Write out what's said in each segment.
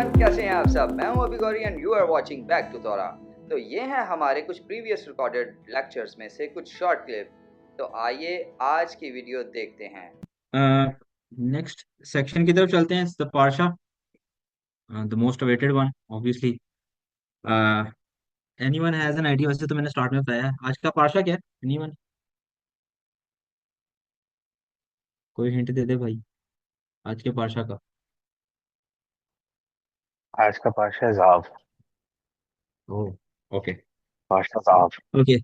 Everyone, कैसे हैं आप सब। मैं हूं अभी Gauri and you are watching back to Torah. तो ये हैं हमारे कुछ प्रीवियस रिकॉर्डेड लेक्चर्स में से कुछ शॉर्ट क्लिप। तो आइए आज की वीडियो देखते हैं। नेक्स्ट सेक्शन की तरफ चलते हैं, the parsha, the most awaited one obviously. Anyone has an idea? वैसे तो मैंने स्टार्ट में बताया है। आज का पार्शा क्या है? एनीवन कोई हिंट दे दे भाई, आज के पार्शा का। आज का पाशा ज़ाव। ओह, ओके। पाशा ज़ाव। ओके,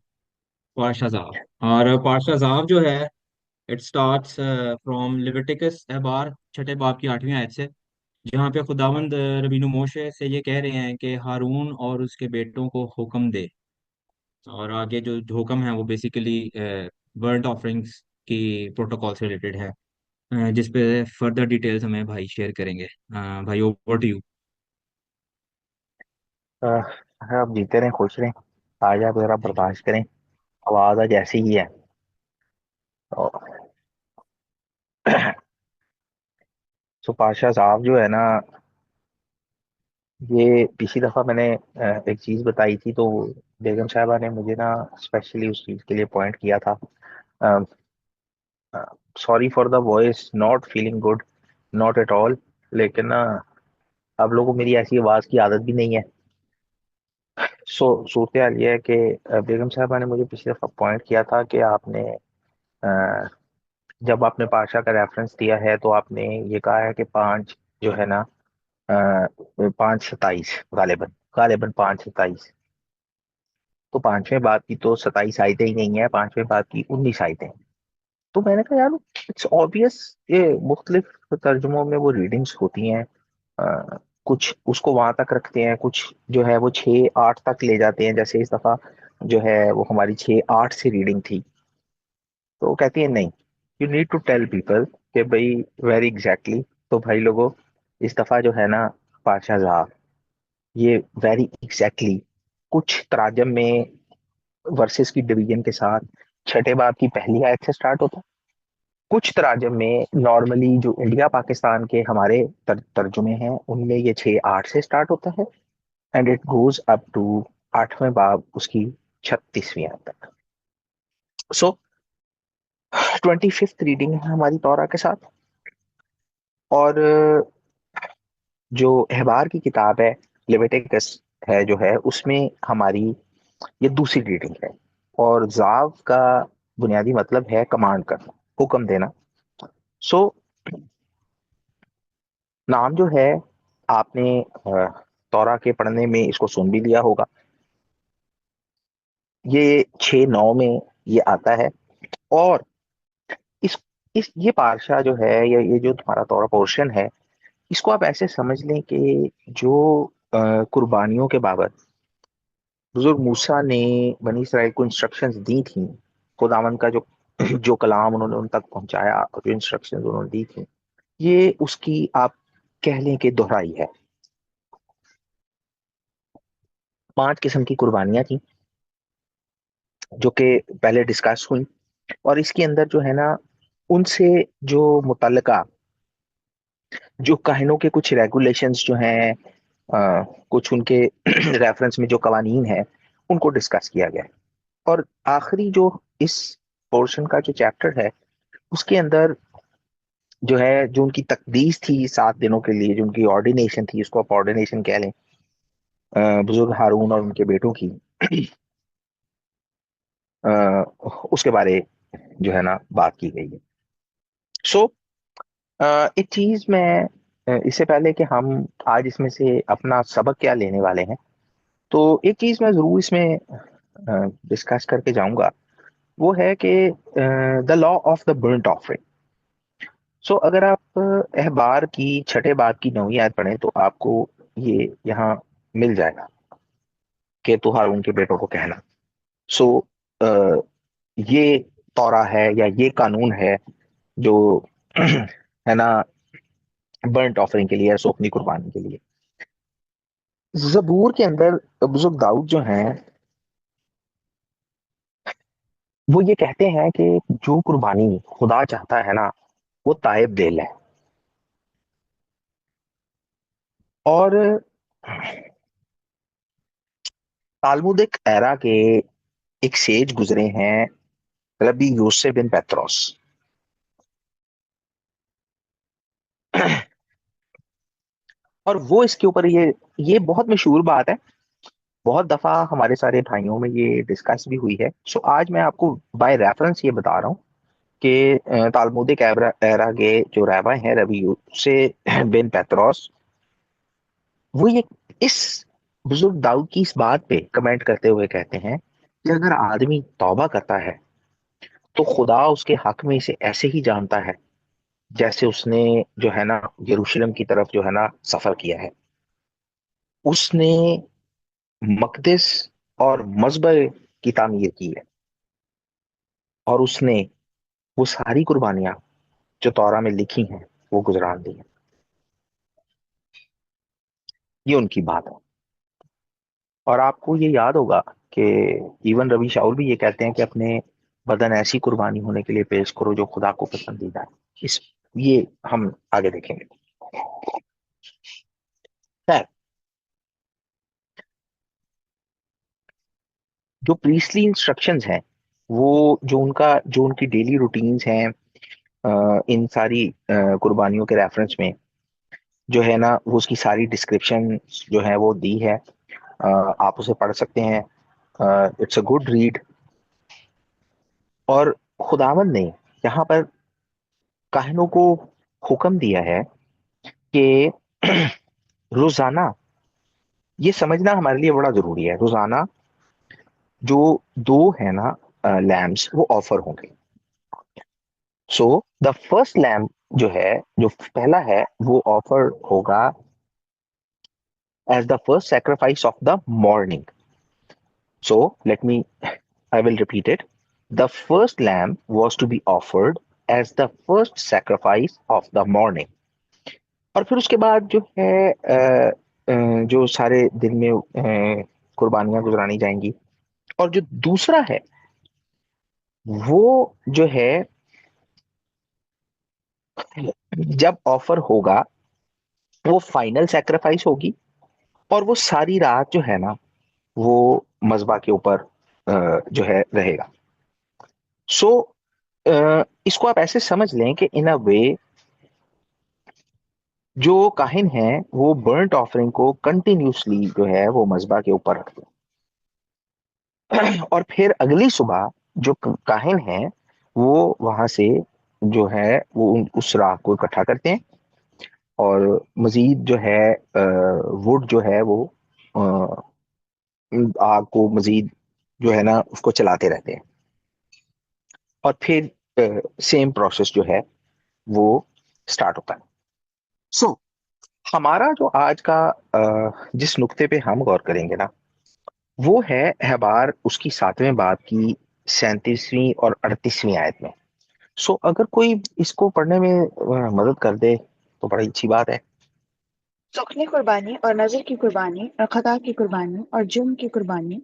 पार्शा जाव। और पार्शा जाव जो है, इट स्टार्ट्स फ्रॉम लिविटिकस एबार, छठे बाब की 8वीं आयत से, जहाँ पे खुदावंद रबीनु मोशे से ये कह रहे हैं कि हारून और उसके बेटों को हुक्म दे। और आगे जो हुक्म है वो बेसिकली बर्न्ट ऑफरिंग्स की प्रोटोकॉल से रिलेटेड है, जिस पे फर्दर डिटेल्स हमें भाई शेयर करेंगे। भाई, ओवर टू यू। आप जीते रहें, खुश रहें। आज आप जरा थैंक यू। बर्दाश्त करें, आवाज़ आज ऐसी ही है। और सो पाशा ज़ाव जो है ना, ये पिछली दफ़ा मैंने एक चीज़ बताई थी, तो बेगम साहबा ने मुझे ना स्पेशली उस चीज़ के लिए पॉइंट किया था। Sorry for the voice, not feeling good, not at all. लेकिन ना, आप लोगों को मेरी ऐसी आवाज़ की आदत भी नहीं है। सो सूरत हाल ये है कि बेगम साहबा ने मुझे पिछली दफ़ा पॉइंट किया था कि आपने अ, जब आपने पाशा का रेफरेंस दिया है तो आपने ये कहा है कि पाँच जो है ना, 5:27 गालिबन, गालिबन 5:27। तो पांचवें बाब की तो 27 आयतें ही नहीं है, पांचवें बाब की 19 आयतें हैं। तो मैंने कहा यार, इट्स ऑब्वियस, ये मुख्तलिफ तर्जुमों में वो रीडिंग्स होती हैं। कुछ उसको वहां तक रखते हैं, कुछ जो है वो 6-8 तक ले जाते हैं। जैसे इस दफा जो है वो हमारी 6-8 से रीडिंग थी, तो वो कहती है नहीं, you need to tell people कि भाई वेरी एग्जैक्टली। तो भाई लोगों, इस दफा जो है ना, पाशा ज़ाब, ये वेरी एग्जैक्टली कुछ तराजम में वर्सेस की डिवीजन के साथ छठे बाब की पहली आयत से स्टार्ट होता है। कुछ तराजम में नॉर्मली जो इंडिया पाकिस्तान के हमारे तर्जुमे हैं उनमें ये 6-8 से स्टार्ट होता है, and it goes up to 8वें बाब उसकी 36वीं आयत तक। सो 25th रीडिंग है हमारी तौरा के साथ। और जो अहबार की किताब है, लेविटिकस है जो है, उसमें हमारी ये दूसरी रीडिंग है। और जाव का बुनियादी मतलब है कमांड करना, हुक्म देना। सो नाम जो है, आपने तौरा के पढ़ने में इसको सुन भी लिया होगा। ये 6-9 में ये आता है। और इस ये पार्शा जो है, ये जो तुम्हारा तौरा पोर्शन है, इसको आप ऐसे समझ लें कि जो कुर्बानियों के बाबत बुजुर्ग मूसा ने बनी इसराइल को इंस्ट्रक्शंस दी थी, खुदावंद का जो जो कलाम उन्होंने उन तक पहुंचाया और जो इंस्ट्रक्शंस उन्होंने दी थी, ये उसकी आप कह लें कि दोहराई है। 5 किस्म की कुर्बानियां थी जो कि पहले डिस्कस हुई। और इसके अंदर जो है ना, उनसे जो मुतल्लिका जो काहिनों के कुछ रेगुलेशंस जो हैं, कुछ उनके रेफरेंस में जो कवानीन है, उनको डिस्कस किया गया है। और आखिरी जो इस पोर्शन का जो चैप्टर है, उसके अंदर जो है, जो उनकी तकदीस थी 7 दिनों के लिए, जो उनकी ऑर्डिनेशन थी, उसको आप ऑर्डिनेशन कह लें, बुजुर्ग हारून और उनके बेटों की, अ, उसके बारे जो है ना बात की गई है। सो एक चीज मैं, इससे पहले कि हम आज इसमें से अपना सबक क्या लेने वाले हैं, तो एक चीज मैं जरूर इसमें डिस्कस करके जाऊंगा। वो है कि the law of the burnt offering. So अगर आप अहबार की छठे बाब की 9वीं आयत पढ़ें तो आपको ये यहाँ मिल जाएगा कि तू हारून के बेटों को कहना। सो ये तौरा है या ये कानून है जो है ना, बर्न्ट ऑफरिंग के लिए, सोखनी कुर्बानी के लिए। जबूर के अंदर बुजुर्ग दाऊद जो हैं, वो ये कहते हैं कि जो कुर्बानी खुदा चाहता है ना, वो ताइब दिल है। और तालमुदिक एरा के एक सेज गुजरे हैं, रबी यूसुफ बिन पेत्रोस। और वो इसके ऊपर ये बहुत मशहूर बात है, बहुत दफा हमारे सारे भाइयों में ये डिस्कस भी हुई है। सो आज मैं आपको बाय रेफरेंस ये बता रहा हूँ कि तालमुदिक एरा के जो रैबा हैं रबी यूसुफ बिन पेत्रोस, वो ये इस बुजुर्ग दाऊद की इस बात पे कमेंट करते हुए कहते हैं कि अगर आदमी तौबा करता है तो खुदा उसके हक में इसे ऐसे ही जानता है जैसे उसने जो है ना यरूशलेम की तरफ जो है ना सफर किया है। उसने मकदिस और मस्बह की तामीर की है, और उसने वो सारी कुर्बानियां जो तौरा में लिखी हैं वो गुजरान दी है। ये उनकी बात है। और आपको ये याद होगा कि इवन रवि शाऊल भी ये कहते हैं कि अपने बदन ऐसी कुर्बानी होने के लिए पेश करो जो खुदा को पसंदीदा है। इस ये हम आगे देखेंगे। खैर, जो प्रीस्टली इंस्ट्रक्शंस हैं, वो जो उनकी डेली रूटीन्स हैं, इन सारी कुर्बानियों के रेफरेंस में जो है ना वो उसकी सारी डिस्क्रिप्शन जो है वो दी है। आप उसे पढ़ सकते हैं। It's a good read. और खुदावंद ने यहाँ पर काहिनों को हुक्म दिया है कि रोजाना, ये समझना हमारे लिए बड़ा जरूरी है, रोजाना जो दो है ना लैम्स वो ऑफर होंगे। सो द फर्स्ट लैम्प जो है, जो पहला है, वो ऑफर होगा as the first sacrifice of the morning. So let me, I will repeat it. The first lamp was to be offered as the first sacrifice of the morning। और फिर उसके बाद जो है जो सारे दिन में कुर्बानियां गुजरानी जाएंगी। और जो दूसरा है वो जो है जब ऑफर होगा वो फाइनल सेक्रीफाइस होगी, और वो सारी रात जो है ना वो मजबा के ऊपर जो है रहेगा। सो इसको आप ऐसे समझ लें कि इन अ वे जो काहिन है वो बर्ंट ऑफरिंग को कंटिन्यूसली जो है वो मजबा के ऊपर रखते हैं। और फिर अगली सुबह जो काहिन है वो वहां से जो है वो उस राख को इकट्ठा करते हैं, और मजीद जो है वुड जो है वो अ, आग को मजीद जो है ना उसको चलाते रहते हैं। और फिर सेम प्रोसेस जो है वो स्टार्ट होता है। सो हमारा जो आज का जिस नुक्ते पे हम गौर करेंगे ना वो है अहबार उसकी 7वें बाब की 37वीं और 38वीं आयत में। सो अगर कोई इसको पढ़ने में मदद कर दे तो बड़ी अच्छी बात है। सुखनी कुर्बानी और नजर की कुर्बानी और खता की कुर्बानी और जुर्म की कुर्बानी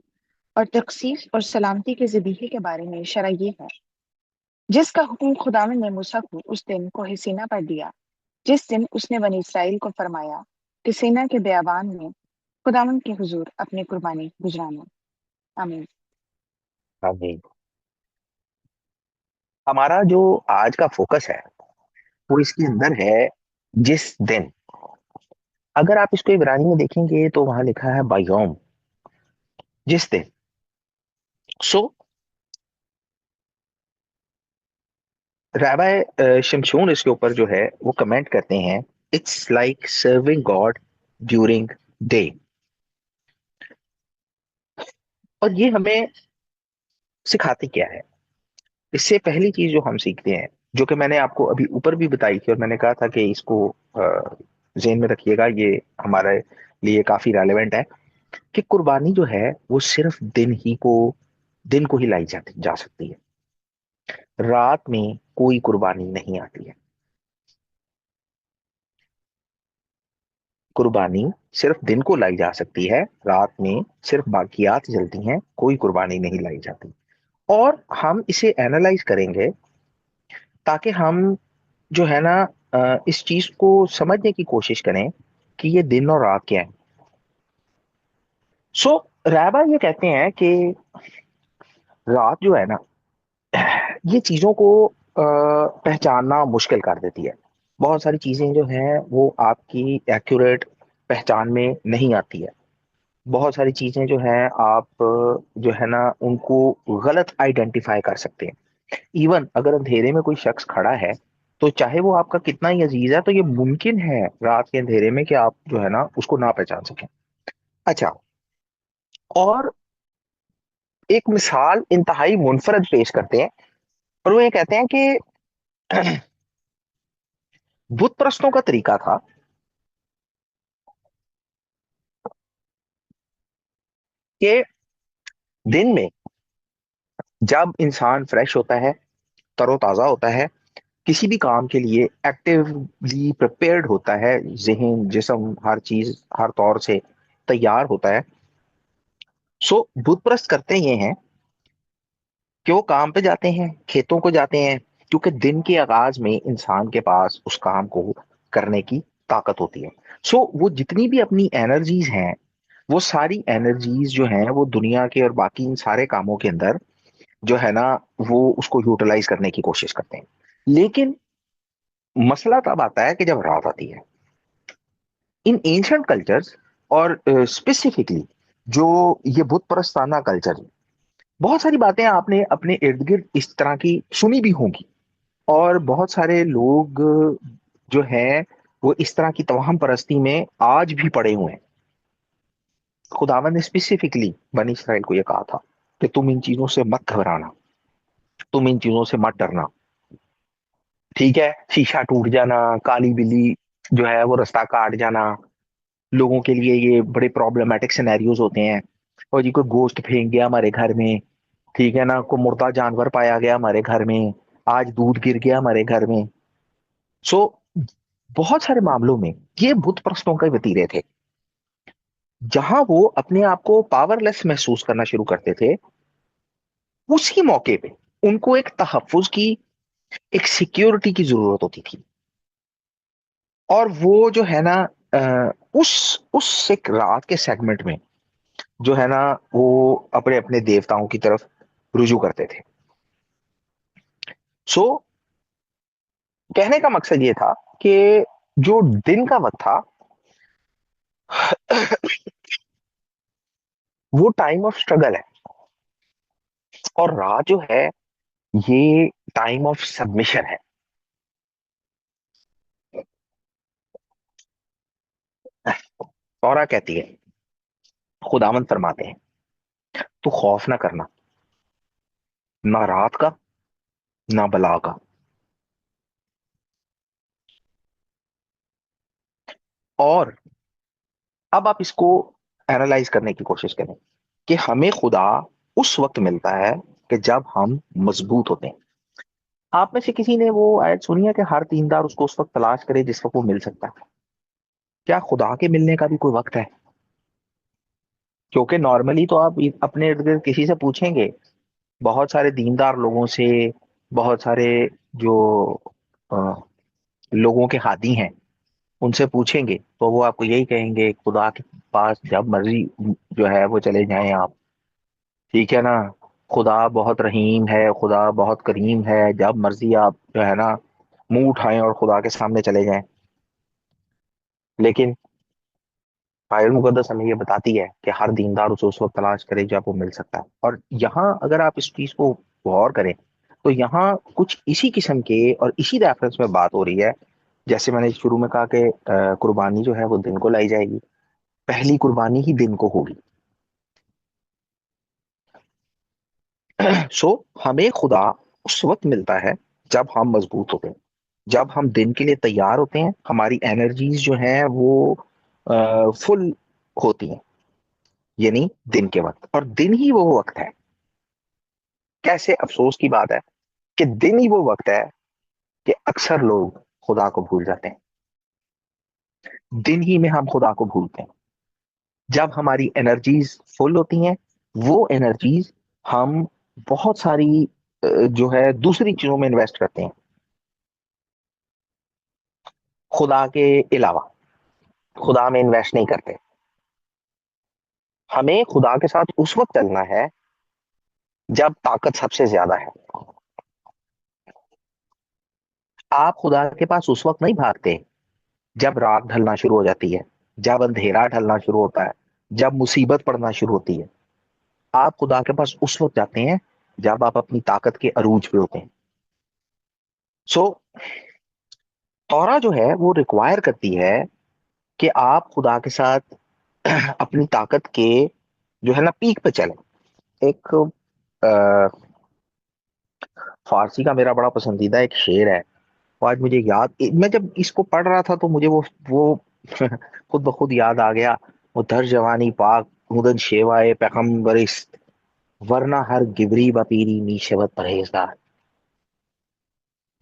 और तकसीस और सलामती के ज़बीहे के बारे में शरह ये है, जिसका हुक्म खुदावंद ने मूसा को उस दिन को सीना पर दिया, जिस दिन उसने बनी इसराइल को फरमाया कि सीना के बेआबान में खुदावंद के हुजूर अपनी कुर्बानी गुजराना। आमीन। हाँ जी। हमारा जो आज का फोकस है वो इसके अंदर है, जिस दिन। अगर आप इसको इब्रानी में देखेंगे तो वहां लिखा है बायोम, जिस दिन। सो रैबाय शिमशोन इसके ऊपर जो है वो कमेंट करते हैं, it's like serving God during day. और ये हमें सिखाती क्या है? इससे पहली चीज जो हम सीखते हैं, जो कि मैंने आपको अभी ऊपर भी बताई थी और मैंने कहा था कि इसको ज़हन में रखिएगा, ये हमारे लिए काफी रेलेवेंट है, कि कुर्बानी जो है वो सिर्फ दिन को ही लाई जा सकती है। रात में कोई कुर्बानी नहीं आती है। कुर्बानी सिर्फ दिन को लाई जा सकती है, रात में सिर्फ बाकियात जलती हैं, कोई कुर्बानी नहीं लाई जाती। और हम इसे एनालाइज करेंगे ताकि हम जो है ना इस चीज को समझने की कोशिश करें कि ये दिन और रात क्या है। सो रैबा ये कहते हैं कि रात जो है ना, ये चीजों को पहचानना मुश्किल कर देती है। बहुत सारी चीजें जो हैं वो आपकी एक्यूरेट पहचान में नहीं आती है। बहुत सारी चीजें जो हैं आप जो है ना उनको गलत आइडेंटिफाई कर सकते हैं। इवन अगर अंधेरे में कोई शख्स खड़ा है, तो चाहे वो आपका कितना ही अजीज है, तो ये मुमकिन है रात के अंधेरे में कि आप जो है ना उसको ना पहचान सकें। अच्छा, और एक मिसाल इंतहाई मुनफरद पेश करते हैं, और वो ये कहते हैं कि बुत प्रस्तों का तरीका था कि दिन में जब इंसान फ्रेश होता है, तरोताजा होता है, किसी भी काम के लिए एक्टिवली प्रिपेयर्ड होता है, जहन जिस्म हर चीज हर तौर से तैयार होता है, सो बुत प्रस्त करते ये हैं कि वो काम पे जाते हैं, खेतों को जाते हैं, क्योंकि दिन के आगाज में इंसान के पास उस काम को करने की ताकत होती है। सो वो जितनी भी अपनी एनर्जीज हैं, वो सारी एनर्जीज जो हैं वो दुनिया के और बाकी इन सारे कामों के अंदर जो है ना वो उसको यूटिलाइज करने की कोशिश करते हैं। लेकिन मसला तब आता है कि जब रात आती है। इन एंशंट कल्चर्स, और स्पेसिफिकली जो ये बुत परस्ताना कल्चर, बहुत सारी बातें आपने अपने इर्द गिर्द इस तरह की सुनी भी होंगी, और बहुत सारे लोग जो हैं वो इस तरह की तवाहम परस्ती में आज भी पड़े हुए हैं। खुदावन ने स्पेसिफिकली बनी इसराइल को यह कहा था कि तुम इन चीजों से मत घबराना, तुम इन चीजों से मत डरना। ठीक है, शीशा टूट जाना, काली बिल्ली जो है वो रास्ता काट जाना, लोगों के लिए ये बड़े प्रॉब्लमेटिक सिनेरियोज होते हैं। और जी कोई गोश्त फेंक गया हमारे घर में, ठीक है ना, कोई मुर्दा जानवर पाया गया हमारे घर में, आज दूध गिर गया हमारे घर में। सो बहुत सारे मामलों में ये बुत प्रस्तों के वतीरे थे, जहां वो अपने आप को पावरलेस महसूस करना शुरू करते थे। उसी मौके पे उनको एक तहफ्फुज की, एक सिक्योरिटी की जरूरत होती थी। और वो जो है ना उस एक रात के सेगमेंट में जो है ना वो अपने अपने देवताओं की तरफ रुजू करते थे। सो कहने का मकसद ये था कि जो दिन का वक्त था वो टाइम ऑफ स्ट्रगल है, और रात जो है ये टाइम ऑफ सबमिशन है। तौरा कहती है, खुदावंद फरमाते हैं, तू खौफ ना करना, ना रात का ना बला का। और अब आप इसको एनालाइज करने की कोशिश करें कि हमें खुदा उस वक्त मिलता है कि जब हम मजबूत होते हैं। आप में से किसी ने वो आयत सुनी है कि हर दीनदार उसको उस वक्त तलाश करे जिस वक्त वो मिल सकता है? क्या खुदा के मिलने का भी कोई वक्त है? क्योंकि नॉर्मली तो आप अपने इर्द गिर्द किसी से पूछेंगे, बहुत सारे दीनदार लोगों से, बहुत सारे जो अ, लोगों के हादी हैं उनसे पूछेंगे, तो वो आपको यही कहेंगे, खुदा के पास जब मर्जी जो है वो चले जाएं आप, ठीक है ना। खुदा बहुत रहीम है, खुदा बहुत करीम है, जब मर्जी आप जो है ना मुंह उठाएं और खुदा के सामने चले जाएं। लेकिन बाइबल मुकद्दस हमें ये बताती है कि हर दीनदार उसे उस वक्त तलाश करे जब वो मिल सकता है। और यहाँ अगर आप इस चीज को गौर करें, तो यहाँ कुछ इसी किस्म के और इसी रेफरेंस में बात हो रही है। जैसे मैंने शुरू में कहा कि कुर्बानी जो है वो दिन को लाई जाएगी, पहली कुर्बानी ही दिन को होगी। सो हमें खुदा उस वक्त मिलता है जब हम मजबूत होते हैं, जब हम दिन के लिए तैयार होते हैं, हमारी एनर्जीज जो हैं वो फुल होती हैं, यानी दिन के वक्त। और दिन ही वो वक्त है, कैसे अफसोस की बात है कि दिन ही वो वक्त है कि अक्सर लोग खुदा को भूल जाते हैं। दिन ही में हम खुदा को भूलते हैं। जब हमारी एनर्जीज फुल होती हैं, वो एनर्जीज हम बहुत सारी जो है दूसरी चीजों में इन्वेस्ट करते हैं खुदा के अलावा। खुदा में इन्वेस्ट नहीं करते। हमें खुदा के साथ उस वक्त चलना है जब ताकत सबसे ज्यादा है। आप खुदा के पास उस वक्त नहीं भागते जब रात ढलना शुरू हो जाती है, जब अंधेरा ढलना शुरू होता है, जब मुसीबत पड़ना शुरू होती है। आप खुदा के पास उस वक्त जाते हैं जब आप अपनी ताकत के अरूज पे होते हैं। सो तौरा जो है वो रिक्वायर करती है कि आप खुदा के साथ अपनी ताकत के जो है ना पीक पे चलें। एक फारसी का मेरा बड़ा पसंदीदा एक शेर है, वो आज मुझे याद, मैं जब इसको पढ़ रहा था तो मुझे वो खुद ब खुद याद आ गया। वो दर जवानी पाक मुदन शेवाए पैगम्बरिस्त, वरना हर गिबरी बपीरी मीशवत परहेजगार।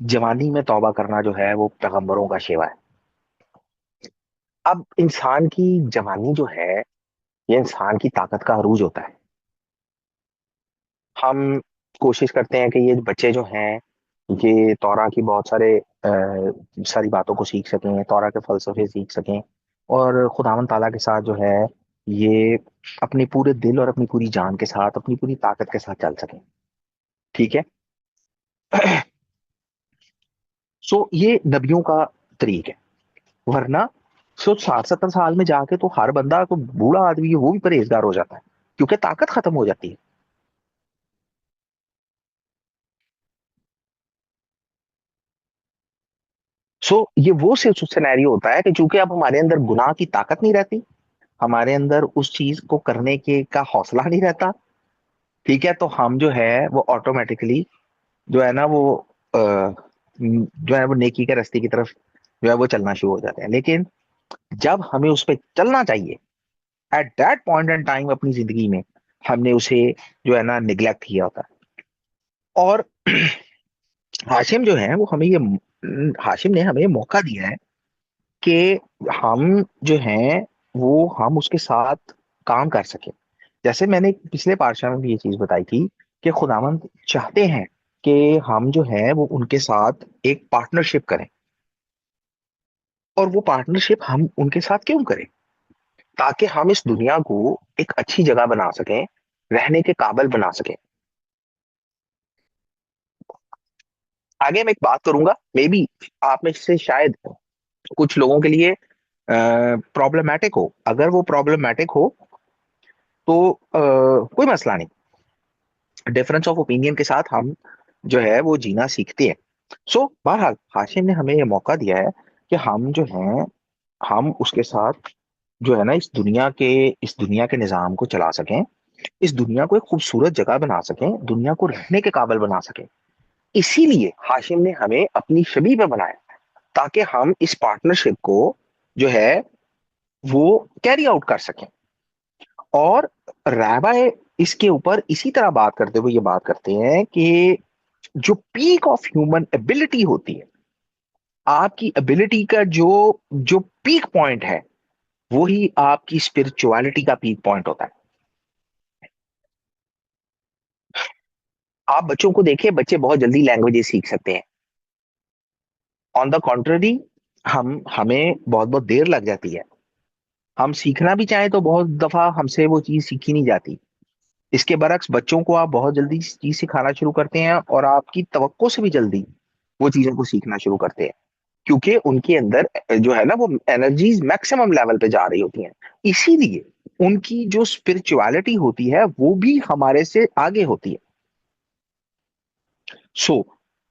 जवानी में तौबा करना जो है वो पैगंबरों का शेवा है। अब इंसान की जवानी जो है ये इंसान की ताकत का अरूज होता है। हम कोशिश करते हैं कि ये बच्चे जो हैं ये तौरा की बहुत सारी बातों को सीख सकें, तौरा के फलसफे सीख सकें, और खुदावंद ताला के साथ जो है ये अपने पूरे दिल और अपनी पूरी जान के साथ, अपनी पूरी ताकत के साथ चल सकें। ठीक है। सो ये नबियों का तरीक है। वरना 60-70 साल में जाके तो हर बंदा, तो बूढ़ा आदमी है वो भी परहेजगार हो जाता है, क्योंकि ताकत खत्म हो जाती है। ये वो सिनेरियो होता है कि चूंकि अब हमारे अंदर गुनाह की ताकत नहीं रहती, हमारे अंदर उस चीज को करने के का हौसला नहीं रहता। ठीक है, तो हम जो है वो ऑटोमेटिकली जो है ना वो जो है वो नेकी के रास्ते की तरफ जो है वो चलना शुरू हो जाते हैं। लेकिन जब हमें उस पर चलना चाहिए, at that point and time अपनी जिंदगी में हमने उसे जो है ना निग्लेक्ट किया होता है। और हाशिम जो है वो हाशिम ने हमें ये मौका दिया है कि हम जो हैं वो हम उसके साथ काम कर सके। जैसे मैंने पिछले पार्शा में भी ये चीज बताई थी कि खुदावंद चाहते हैं कि हम जो है वो उनके साथ एक पार्टनरशिप करें। और वो पार्टनरशिप हम उनके साथ क्यों करें? ताकि हम इस दुनिया को एक अच्छी जगह बना सकें, रहने के काबिल बना सकें। आगे मैं एक बात करूंगा, मे बी आप में से शायद कुछ लोगों के लिए प्रॉब्लमेटिक हो। अगर वो प्रॉब्लमेटिक हो तो कोई मसला नहीं, डिफरेंस ऑफ ओपिनियन के साथ हम जो है वो जीना सीखते हैं। बहरहाल हाशिम ने हमें ये मौका दिया है कि हम जो हैं हम उसके साथ जो है ना इस दुनिया के निजाम को चला सकें, इस दुनिया को एक खूबसूरत जगह बना सकें, दुनिया को रहने के काबिल बना सकें। इसीलिए हाशिम ने हमें अपनी शबीह पे बनाया, ताकि हम इस पार्टनरशिप को जो है वो कैरी आउट कर सकें। और राबाए इसके ऊपर इसी तरह बात करते हुए ये बात करते हैं कि जो पीक ऑफ ह्यूमन एबिलिटी होती है, आपकी एबिलिटी का जो जो पीक पॉइंट है, वो ही आपकी स्पिरिचुअलिटी का पीक पॉइंट होता है। आप बच्चों को देखिए, बच्चे बहुत जल्दी लैंग्वेजेस सीख सकते हैं। ऑन द कॉन्ट्ररी हमें बहुत बहुत देर लग जाती है। हम सीखना भी चाहें तो बहुत दफा हमसे वो चीज सीखी नहीं जाती। इसके बरक्स बच्चों को आप बहुत जल्दी चीज सिखाना शुरू करते हैं और आपकी तवक्को से भी जल्दी वो चीजों को सीखना शुरू करते हैं, क्योंकि उनके अंदर जो है ना वो एनर्जीज मैक्सिमम लेवल पे जा रही होती हैं। इसीलिए उनकी जो स्पिरिचुअलिटी होती है वो भी हमारे से आगे होती है। सो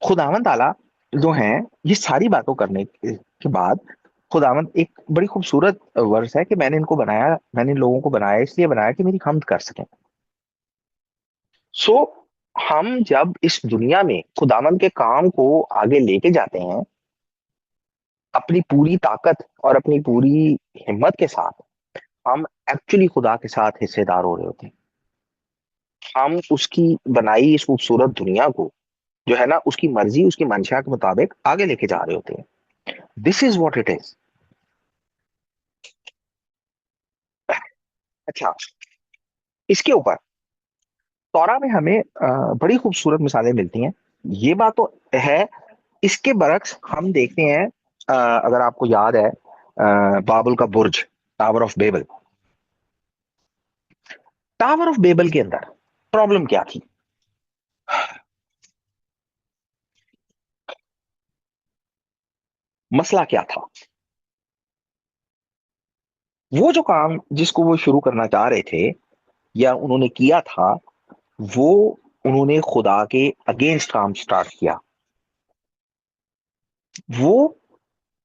खुदावंद ताला जो है ये सारी बातों करने के बाद, खुदावंद एक बड़ी खूबसूरत वर्स है कि मैंने इन लोगों को बनाया, इसलिए बनाया कि मेरी हम्द कर सकें। सो हम जब इस दुनिया में खुदावंद के काम को आगे लेके जाते हैं अपनी पूरी ताकत और अपनी पूरी हिम्मत के साथ, हम एक्चुअली खुदा के साथ हिस्सेदार हो रहे होते हैं। हम उसकी बनाई इस खूबसूरत दुनिया को जो है ना उसकी मर्जी उसकी मंशा के मुताबिक आगे लेके जा रहे होते हैं। This is what it is. अच्छा, इसके ऊपर तौरा में हमें बड़ी खूबसूरत मिसालें मिलती हैं। ये बात तो है। इसके बरक्स हम देखते हैं, अगर आपको याद है बाबुल का बुर्ज, tower of Babel. Tower of Babel के अंदर प्रॉब्लम क्या थी? मसला क्या था? वो जो काम जिसको वो शुरू करना चाह रहे थे या उन्होंने किया था, वो उन्होंने खुदा के अगेंस्ट काम स्टार्ट किया। वो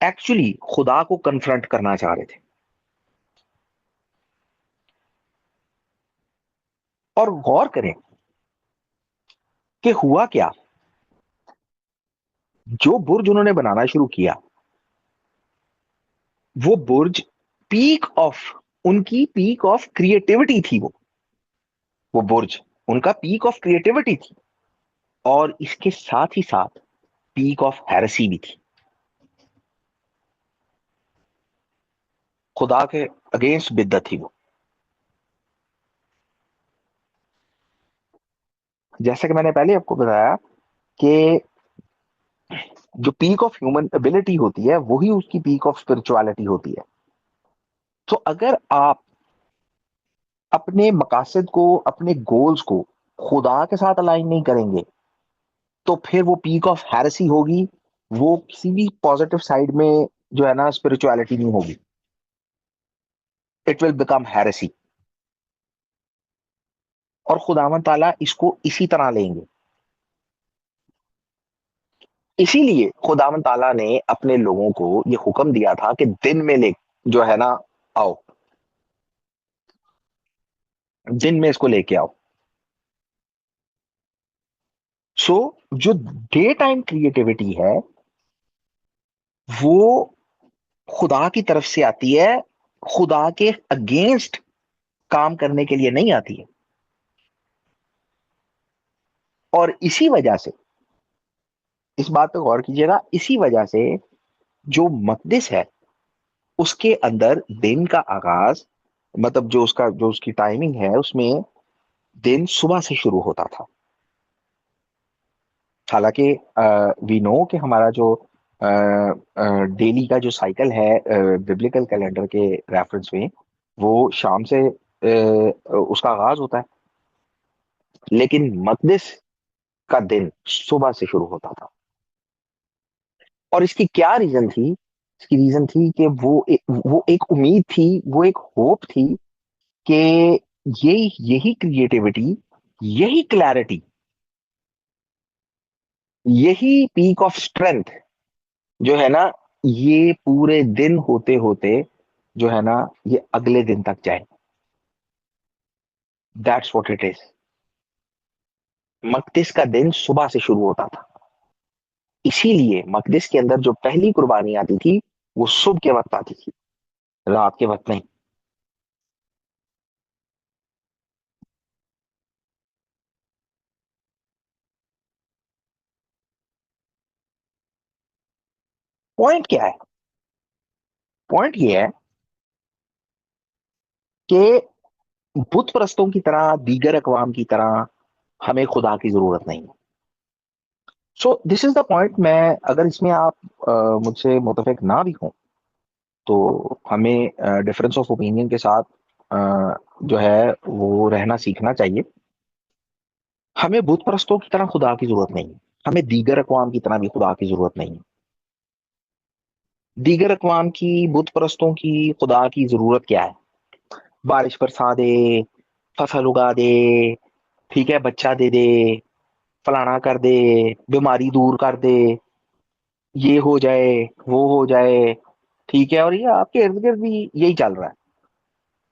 एक्चुअली खुदा को कन्फ्रंट करना चाह रहे थे। और गौर करें कि हुआ क्या। जो बुर्ज उन्होंने बनाना शुरू किया, वो बुर्ज पीक ऑफ, उनकी पीक ऑफ क्रिएटिविटी थी। वो बुर्ज उनका पीक ऑफ क्रिएटिविटी थी, और इसके साथ ही साथ पीक ऑफ हेरेसी भी थी। खुदा के अगेंस्ट बिद्दत थी वो। जैसा कि मैंने पहले आपको बताया कि जो पीक ऑफ ह्यूमन एबिलिटी होती है, वही उसकी पीक ऑफ स्पिरिचुअलिटी होती है। तो अगर आप अपने मकासद को, अपने गोल्स को खुदा के साथ अलाइन नहीं करेंगे, तो फिर वो पीक ऑफ हेरेसी होगी। वो किसी भी पॉजिटिव साइड में जो है ना, स्पिरिचुअलिटी नहीं होगी। It will become heresy. और खुदावन ताला इसको इसी तरह लेंगे। इसीलिए खुदावन ताला ने अपने लोगों को ये हुक्म दिया था कि दिन में ले, जो है ना, आओ, दिन में इसको लेके आओ। सो जो डे टाइम क्रिएटिविटी है, वो खुदा की तरफ से आती है, खुदा के अगेंस्ट काम करने के लिए नहीं आती है। और इसी वजह से, इस बात पे गौर कीजिएगा, इसी वजह से जो मकदिस है, उसके अंदर दिन का आगाज, मतलब जो उसकी टाइमिंग है, उसमें दिन सुबह से शुरू होता था। हालांकि वी नो कि हमारा जो डेली का जो साइकिल है बिब्लिकल कैलेंडर के रेफरेंस में, वो शाम से उसका आगाज होता है, लेकिन मकदिस का दिन सुबह से शुरू होता था। और इसकी क्या रीजन थी? इसकी रीजन थी कि वो एक उम्मीद थी, वो एक होप थी कि यही क्रिएटिविटी, यही क्लैरिटी, यही पीक ऑफ स्ट्रेंथ जो है ना, ये पूरे दिन होते होते जो है ना, ये अगले दिन तक जाए। That's what it is. मकदिस का दिन सुबह से शुरू होता था। इसीलिए मकदिस के अंदर जो पहली कुर्बानी आती थी, वो सुबह के वक्त आती थी, रात के वक्त नहीं। पॉइंट क्या है? पॉइंट ये है कि बुत परस्तों की तरह, दीगर अकवाम की तरह हमें खुदा की जरूरत नहीं है। So this is the point. मैं, अगर इसमें आप मुझसे मुतफिक ना भी हों, तो हमें डिफरेंस ऑफ ओपिनियन के साथ जो है वो रहना सीखना चाहिए। हमें बुत परस्तों की तरह खुदा की जरूरत नहीं है। हमें दीगर अकवाम की तरह भी खुदा की जरूरत नहीं है। दीगर अकवाम की, बुत परस्तों की खुदा की जरूरत क्या है? बारिश बरसा दे, फसल उगा दे, ठीक है, बच्चा दे दे, फलाना कर दे, बीमारी दूर कर दे, ये हो जाए, वो हो जाए, ठीक है। और ये आपके इर्द गिर्द भी यही चल रहा है।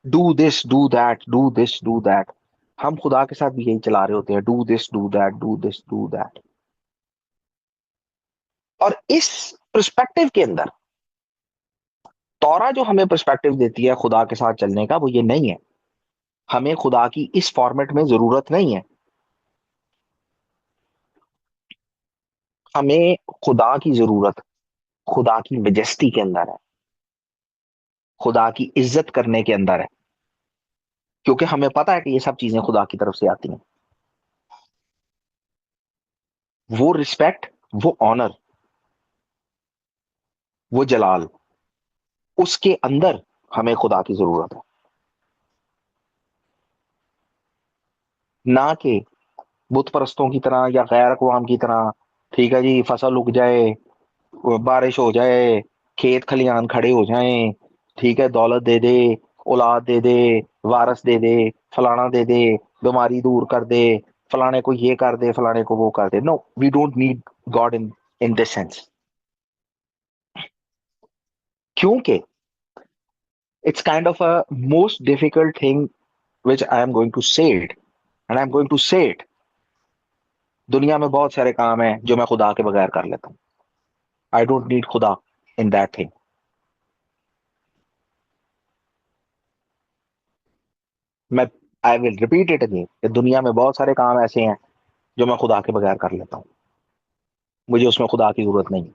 Do this, do that, do this, do that. हम खुदा के साथ भी यही चला रहे होते हैं, do this, do that, do this, do that. और इस पर्सपेक्टिव के अंदर तौरा जो हमें पर्सपेक्टिव देती है खुदा के साथ चलने का, वो ये नहीं है। हमें खुदा की इस फॉर्मेट में जरूरत नहीं है। हमें खुदा की जरूरत खुदा की मेजेस्टी के अंदर है, खुदा की इज्जत करने के अंदर है। क्योंकि हमें पता है कि ये सब चीजें खुदा की तरफ से आती हैं। वो रिस्पेक्ट, वो ऑनर, वो जलाल, उसके अंदर हमें खुदा की जरूरत है, ना कि बुत परस्तों की तरह या गैर अक़वाम की तरह। ठीक है जी, फसल उग जाए, बारिश हो जाए, खेत खलियान खड़े हो जाएं, ठीक है, दौलत दे दे, औलाद दे दे, वारस दे दे, फलाना दे दे, बीमारी दूर कर दे, फलाने को ये कर दे, फलाने को वो कर दे। No, we don't need God in this sense, क्योंकि it's kind of a most difficult thing which I am going to say it, and I'm going to say it. दुनिया में बहुत सारे काम हैं जो मैं खुदा के बगैर कर लेता हूँ। आई डोंट नीड खुदा इन दैट थिंग। मैं I will repeat it again कि दुनिया में बहुत सारे काम ऐसे हैं जो मैं खुदा के बगैर कर लेता हूँ, मुझे उसमें खुदा की जरूरत नहीं।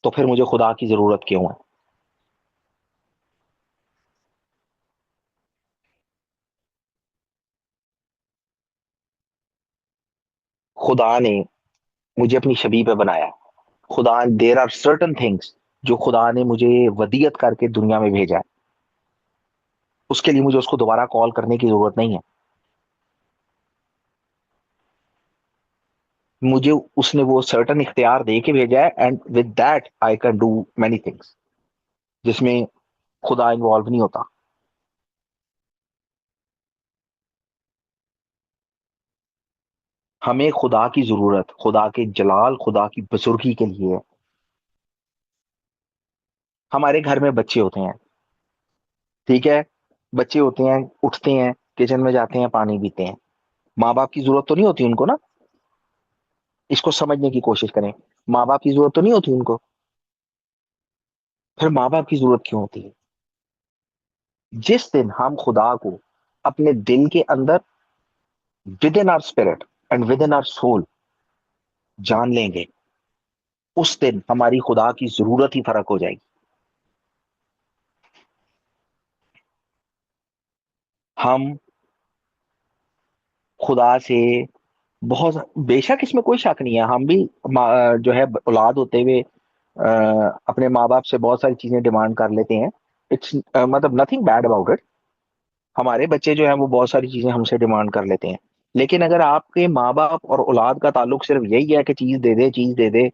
तो फिर मुझे खुदा की जरूरत क्यों है? खुदा ने मुझे अपनी छवि पे बनाया। खुदा, देर आर सर्टन थिंग्स जो खुदा ने मुझे वदीयत करके दुनिया में भेजा है, उसके लिए मुझे उसको दोबारा कॉल करने की जरूरत नहीं है। मुझे उसने वो सर्टन इख्तियार दे के भेजा है, and with that I can do many things जिसमें खुदा इन्वॉल्व नहीं होता। हमें खुदा की जरूरत खुदा के जलाल, खुदा की बुजुर्गी के लिए है। हमारे घर में बच्चे होते हैं, ठीक है, बच्चे होते हैं, उठते हैं, किचन में जाते हैं, पानी पीते हैं। माँ बाप की जरूरत तो नहीं होती उनको ना? इसको समझने की कोशिश करें, माँ बाप की जरूरत तो नहीं होती उनको। फिर माँ बाप की जरूरत क्यों होती है? जिस दिन हम खुदा को अपने दिल के अंदर, within our spirit and within our soul जान लेंगे, उस दिन हमारी खुदा की जरूरत ही फर्क हो जाएगी। हम खुदा से बहुत, बेशक इसमें कोई शक नहीं है, हम भी जो है औलाद होते हुए अपने माँ बाप से बहुत सारी चीजें डिमांड कर लेते हैं। इट्स मतलब नथिंग बैड अबाउट इट। हमारे बच्चे जो है वो बहुत सारी चीजें हमसे डिमांड कर लेते हैं। लेकिन अगर आपके माँ बाप और औलाद का ताल्लुक सिर्फ यही है कि चीज दे दे, चीज दे दे,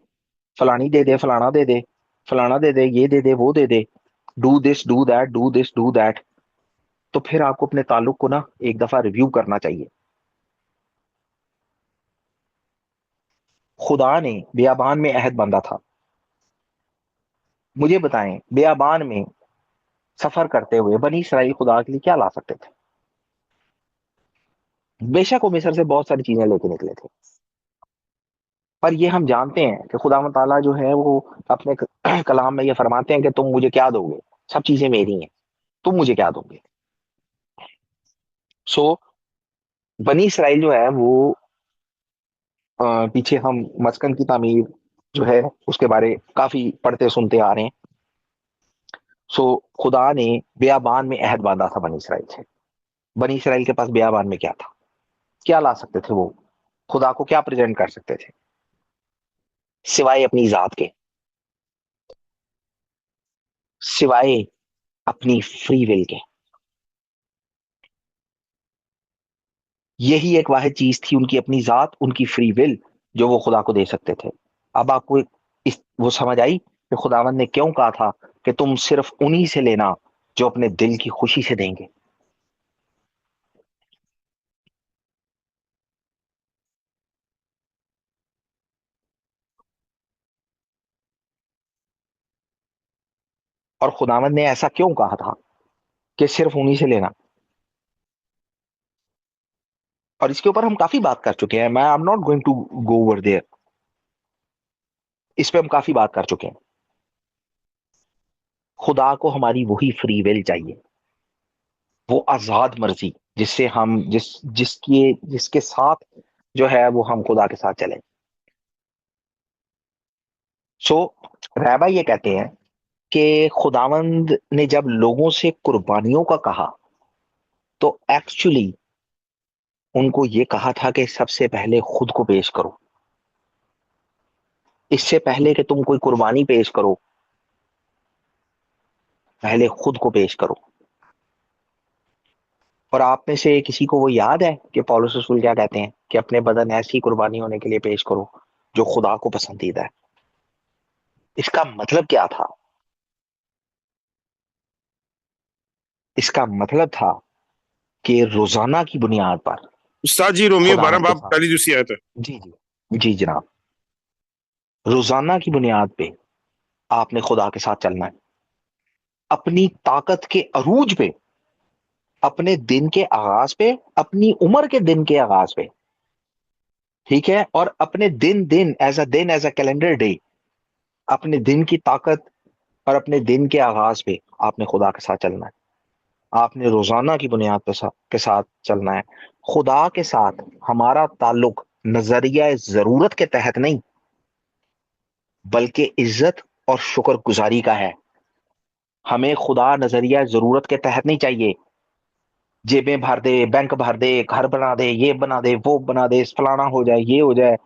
फलानी दे दे, फलाना दे दे, फलाना दे दे, ये दे दे, वो दे दे, do this do that, do this do that, तो फिर आपको अपने ताल्लुक को ना एक दफा रिव्यू करना चाहिए। खुदा ने बियाबान में अहद बांधा था। मुझे बताएं, बियाबान में सफर करते हुए बनी इसराइल खुदा के लिए क्या ला सकते थे? बेशक वो मिस्र से बहुत सारी चीजें लेके निकले थे, पर ये हम जानते हैं कि खुदा ताला जो है वो अपने कलाम में ये फरमाते हैं कि तुम मुझे क्या दोगे? सब चीजें मेरी हैं, तुम मुझे क्या दोगे? सो बनी इसराइल जो है वो पीछे हम मस्कन की तामीर जो है उसके बारे काफी पढ़ते सुनते आ रहे हैं। सो खुदा ने बियाबान में अहद बांधा था बनी इसराइल से। बनी इसराइल के पास बियाबान में क्या था? क्या ला सकते थे वो? खुदा को क्या प्रेजेंट कर सकते थे सिवाय अपनी जात के, सिवाय अपनी फ्री विल के? यही एक वाहिद चीज थी, उनकी अपनी जात, उनकी फ्री विल, जो वो खुदा को दे सकते थे। अब आपको वो समझ आई कि खुदावंद ने क्यों कहा था कि तुम सिर्फ उन्हीं से लेना जो अपने दिल की खुशी से देंगे। और खुदावंद ने ऐसा क्यों कहा था कि सिर्फ उन्हीं से लेना? और इसके ऊपर हम काफी बात कर चुके हैं, मैं I am not going to go over there. इस पे हम काफी बात कर चुके हैं। खुदा को हमारी वही फ्री विल चाहिए, वो आजाद मर्जी जिससे हम जिसके साथ जो है वो हम खुदा के साथ चलें। सो रैबा ये कहते हैं कि खुदावंद ने जब लोगों से कुर्बानियों का कहा तो एक्चुअली उनको ये कहा था कि सबसे पहले खुद को पेश करो। इससे पहले कि तुम कोई कुर्बानी पेश करो, पहले खुद को पेश करो। और आप में से किसी को वो याद है कि पौलुस रसूल क्या कहते हैं कि अपने बदन ऐसी कुर्बानी होने के लिए पेश करो जो खुदा को पसंदीदा है। इसका मतलब क्या था? इसका मतलब था कि रोजाना की बुनियाद पर उस्ताद जी, रोमियो 12 खुदावंद के बाब साथ, पहली दूसरी आयत है। जी जी जी जनाब, रोजाना की बुनियाद पे आपने खुदा के साथ चलना है, अपनी ताकत के अरूज पे, अपने दिन के आगाज पे, अपनी उम्र के दिन के आगाज पे, ठीक है, और अपने दिन एज अ कैलेंडर डे, अपने दिन की ताकत और अपने दिन के आगाज पे आपने खुदा के साथ चलना है। आपने रोजाना की बुनियाद पे के साथ चलना है। खुदा के साथ हमारा ताल्लुक नजरिया जरूरत के तहत नहीं, बल्कि इज्जत और शुक्रगुजारी का है। हमें खुदा नजरिया जरूरत के तहत नहीं चाहिए, जेबें भर दे, बैंक भर दे, घर बना दे, ये बना दे, वो बना दे, फलाना हो जाए, ये हो जाए,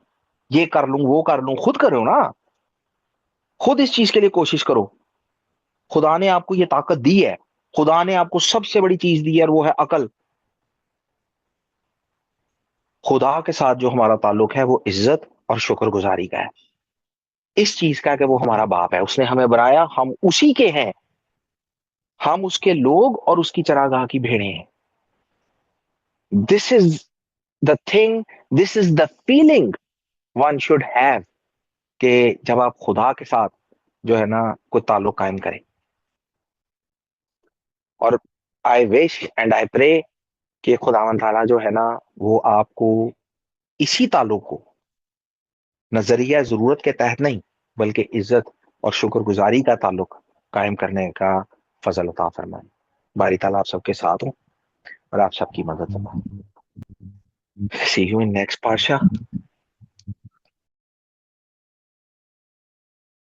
ये कर लूं, वो कर लूं। खुद करो ना, खुद इस चीज के लिए कोशिश करो। खुदा ने आपको ये ताकत दी है, खुदा ने आपको सबसे बड़ी चीज दी है और वो है अकल। खुदा के साथ जो हमारा ताल्लुक है वो इज्जत और शुक्रगुजारी का है, इस चीज का कि वो हमारा बाप है, उसने हमें बनाया, हम उसी के हैं, हम उसके लोग और उसकी चरागाह की भेड़ें हैं। This is the thing, this is the feeling one should have, कि जब आप खुदा के साथ जो है ना कोई ताल्लुक कायम करें। और I wish and I pray कि खुदावंद ताला जो है ना वो आपको इसी ताल्लुक को नजरिया जरूरत के तहत नहीं, बल्कि इज्जत और शुक्रगुजारी का ताल्लुक कायम करने का फजल अता फरमाए। बारी ताला आप सबके साथ हो और आप सबकी मदद फरमाए। सी यू इन नेक्स्ट पार्शा।